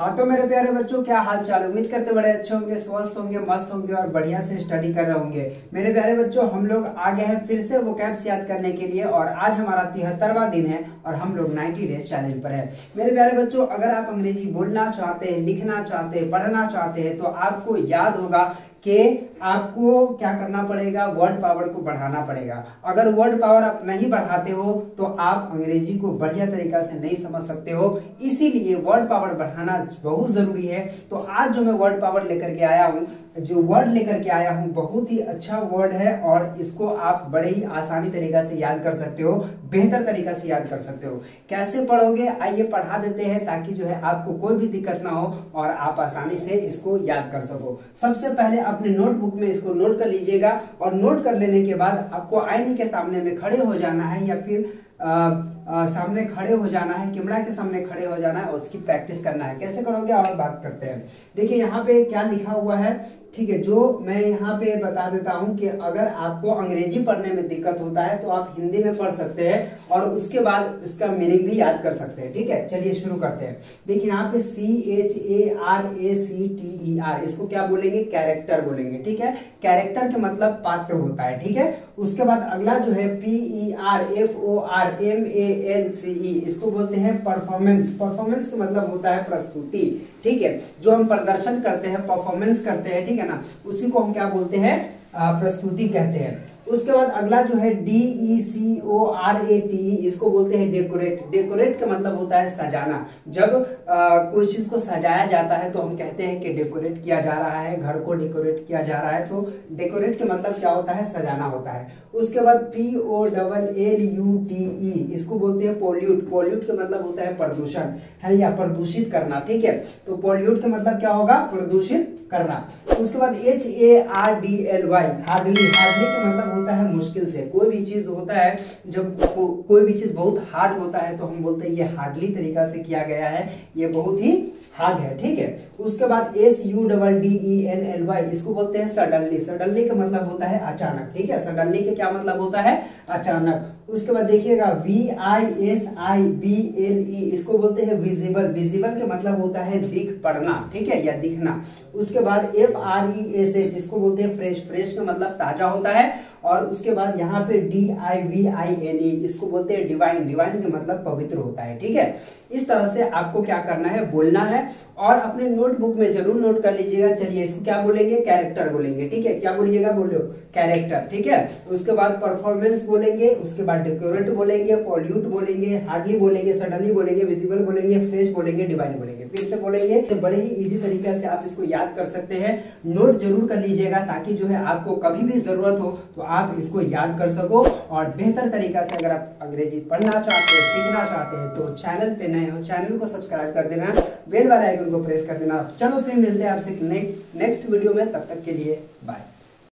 हाँ तो मेरे प्यारे बच्चों, क्या हाल चाल। उम्मीद करते बड़े अच्छे होंगे, स्वस्थ होंगे, मस्त होंगे और बढ़िया से स्टडी कर रहे होंगे। मेरे प्यारे बच्चों, हम लोग आ गए हैं फिर से वोकैब्स याद करने के लिए और आज हमारा 73वां दिन है और हम लोग 90 डेज चैलेंज पर है। मेरे प्यारे बच्चों, अगर आप अंग्रेजी बोलना चाहते हैं, लिखना चाहते हैं, पढ़ना चाहते हैं तो आपको याद होगा कि आपको क्या करना पड़ेगा, वर्ड पावर को बढ़ाना पड़ेगा। अगर वर्ड पावर आप नहीं बढ़ाते हो तो आप अंग्रेजी को बढ़िया तरीका से नहीं समझ सकते हो, इसीलिए वर्ड पावर बढ़ाना बहुत जरूरी है। तो आज जो मैं वर्ड पावर लेकर के आया हूँ, जो वर्ड लेकर के आया हूँ बहुत ही अच्छा वर्ड है और इसको आप बड़े ही आसानी तरीका से याद कर सकते हो, बेहतर तरीका से याद कर सकते हो। कैसे पढ़ोगे, आइए पढ़ा देते हैं ताकि जो है आपको कोई भी दिक्कत ना हो और आप आसानी से इसको याद कर सको। सबसे पहले अपने नोटबुक में इसको नोट कर लीजिएगा और नोट कर लेने के बाद आपको आईने के सामने में खड़े हो जाना है या फिर सामने खड़े हो जाना है, कैमरा के सामने खड़े हो जाना है और उसकी प्रैक्टिस करना है। कैसे करोगे और बात करते हैं। देखिए यहाँ पे क्या लिखा हुआ है, ठीक है, जो मैं यहाँ पे बता देता हूँ कि अगर आपको अंग्रेजी पढ़ने में दिक्कत होता है तो आप हिंदी में पढ़ सकते हैं और उसके बाद इसका मीनिंग भी याद कर सकते हैं। ठीक है, चलिए शुरू करते हैं। देखिए यहाँ पे CHARACTER, इसको क्या बोलेंगे, कैरेक्टर बोलेंगे। ठीक है, कैरेक्टर के मतलब पात्र होता है। ठीक है, उसके बाद अगला जो है PERFORMANCE, इसको बोलते हैं परफॉर्मेंस। परफॉर्मेंस का मतलब होता है प्रस्तुति। ठीक है, जो हम प्रदर्शन करते हैं, परफॉर्मेंस करते हैं, ठीक है ना, उसी को हम क्या बोलते हैं, प्रस्तुति कहते हैं। उसके बाद अगला जो है DECORATE, इसको बोलते हैं डेकोरेट। डेकोरेट का मतलब होता है सजाना। जब कोई चीज को सजाया जाता है तो हम कहते हैं कि डेकोरेट किया जा रहा है, घर को डेकोरेट किया जा रहा है। तो डेकोरेट का मतलब क्या होता है, सजाना होता है। उसके बाद POLLUTE, इसको बोलते हैं पोल्यूट। पोल्यूट का मतलब होता है प्रदूषण है या प्रदूषित करना। ठीक है, तो पोल्यूट का मतलब क्या होगा, प्रदूषित करना। उसके बाद HARDLY, हार्डली। हार्डली का मतलब होता है मुश्किल से। कोई भी चीज होता है, जब कोई भी चीज बहुत हार्ड होता है तो हम बोलते हैं ये हार्डली तरीका से किया गया है, ये बहुत ही हार्ड है। ठीक है, उसके बाद SUDDENLY, इसको बोलते हैं सडनली। सडनली का मतलब होता है अचानक। ठीक है, सडनली का क्या मतलब होता है, अचानक। उसके बाद देखिएगा VISIBLE, इसको बोलते हैं विजिबल। विजिबल का मतलब होता है दिख पड़ना, ठीक है, या दिखना। उसके बाद FRESH, इसको बोलते हैं फ्रेश। फ्रेश का मतलब ताजा होता है। और उसके बाद यहाँ पे DIVINE, इसको बोलते हैं डिवाइन। डिवाइन का मतलब पवित्र होता है। ठीक है, इस तरह से आपको क्या करना है, बोलना है और अपने नोटबुक में जरूर नोट कर लीजिएगा। चलिए इसको क्या बोलेंगे, कैरेक्टर बोलेंगे। ठीक है, क्या बोलिएगा, बोलो कैरेक्टर। ठीक है, उसके बाद परफॉर्मेंस बोलेंगे, उसके बाद डेकोरेट बोलेंगे, पॉल्यूट बोलेंगे, हार्डली बोलेंगे, सडनली बोलेंगे, विजिबल बोलेंगे, फ्रेश बोलेंगे, डिवाइन बोलेंगे। फिर से बोलेंगे तो बड़े ही इजी तरीके से आप इसको याद कर सकते हैं। नोट जरूर कर लीजिएगा ताकि जो है आपको कभी भी जरूरत हो तो आप इसको याद कर सको। और बेहतर तरीका से अगर आप अंग्रेजी पढ़ना चाहते हैं, सीखना चाहते हैं तो चैनल पे नए हो, चैनल को सब्सक्राइब कर देना, बेल वाले आइकन को प्रेस कर देना। चलो फिर मिलते हैं आपसे नेक्स्ट वीडियो में, तब तक के लिए बाय।